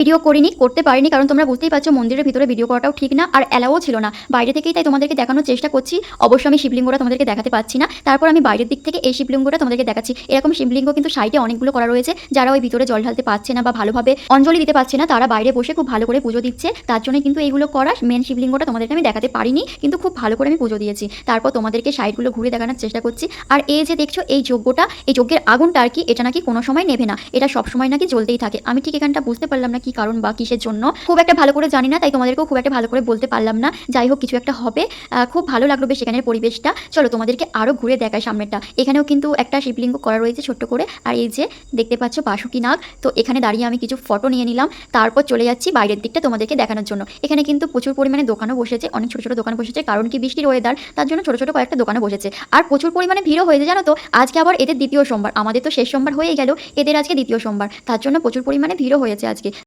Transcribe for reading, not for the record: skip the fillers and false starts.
Video করিনি, করতে পারিনি, কারণ তোমরা বুঝতেই পারছো মন্দিরের ভিতরে ভিডিও করাটাও ঠিক না, আর অ্যালাউও ছিল না বাইরে থেকেই। তাই তোমাদেরকে দেখানোর চেষ্টা করছি। অবশ্য আমি শিবলিঙ্গটা তোমাদেরকে দেখাতে পাচ্ছি না, তারপর আমি বাইরের দিক থেকে এই শিবলিঙ্গটা তোমাদেরকে দেখাচ্ছি। এরকম শিবলিঙ্গ কিন্তু সাইডে অনেকগুলো করা রয়েছে। যারা ওই ভিতরে জল ঢালতে পারছে না বা ভালোভাবে অঞ্জলি দিতে পারছে না, তারা বাইরে বসে খুব ভালো করে পুজো দিচ্ছে। তার জন্য কিন্তু এইগুলো করা। মেন শিবলিঙ্গটা তোমাদেরকে আমি দেখাতে পারিনি, কিন্তু খুব ভালো করে আমি পুজো দিয়েছি। তারপর তোমাদেরকে সাইডগুলো ঘুরে দেখানোর চেষ্টা করছি। আর এই যে দেখছো এই যজ্ঞটা, এই যজ্ঞের আগুনটা আর কি, এটা নাকি কোনো সময় নেভে না, এটা সবসময় নাকি জ্বলতেই থাকে। আমি ঠিক এখানটা বুঝতে পারলাম না কি কারণ বা কিসের জন্য, খুব একটা ভালো করে জানি না, তাই তোমাদেরকেও খুব একটা ভালো করে বলতে পারলাম না। যাই হোক, কিছু একটা হবে। খুব ভালো লাগলো বেশ এখানের পরিবেশটা। চলো তোমাদেরকে আরও ঘুরে দেখায় সামনেরটা। এখানেও কিন্তু একটা শিবলিঙ্গ করা রয়েছে ছোট্ট করে। আর এই যে দেখতে পাচ্ছ বাসুকি নাগ। তো এখানে দাঁড়িয়ে আমি কিছু ফটো নিয়ে নিলাম, তারপর চলে যাচ্ছি বাইরের দিকটা তোমাদেরকে দেখানোর জন্য। এখানে কিন্তু প্রচুর পরিমাণে দোকানও বসেছে, অনেক ছোটো ছোটো দোকান বসেছে, কারণ কি বৃষ্টির ওয়েদার, তার জন্য ছোটো ছোটো কয়েকটা দোকানও বসেছে। আর প্রচুর পরিমাণে ভিড়ও হয়েছে জানো তো। আজকে আবার এদের দ্বিতীয় সোমবার, আমাদের তো শেষ সোমবার হয়েই গেল, এদের আজকে দ্বিতীয় সোমবার, তার জন্য প্রচুর পরিমাণে ভিড়ও হয়েছে আজকে।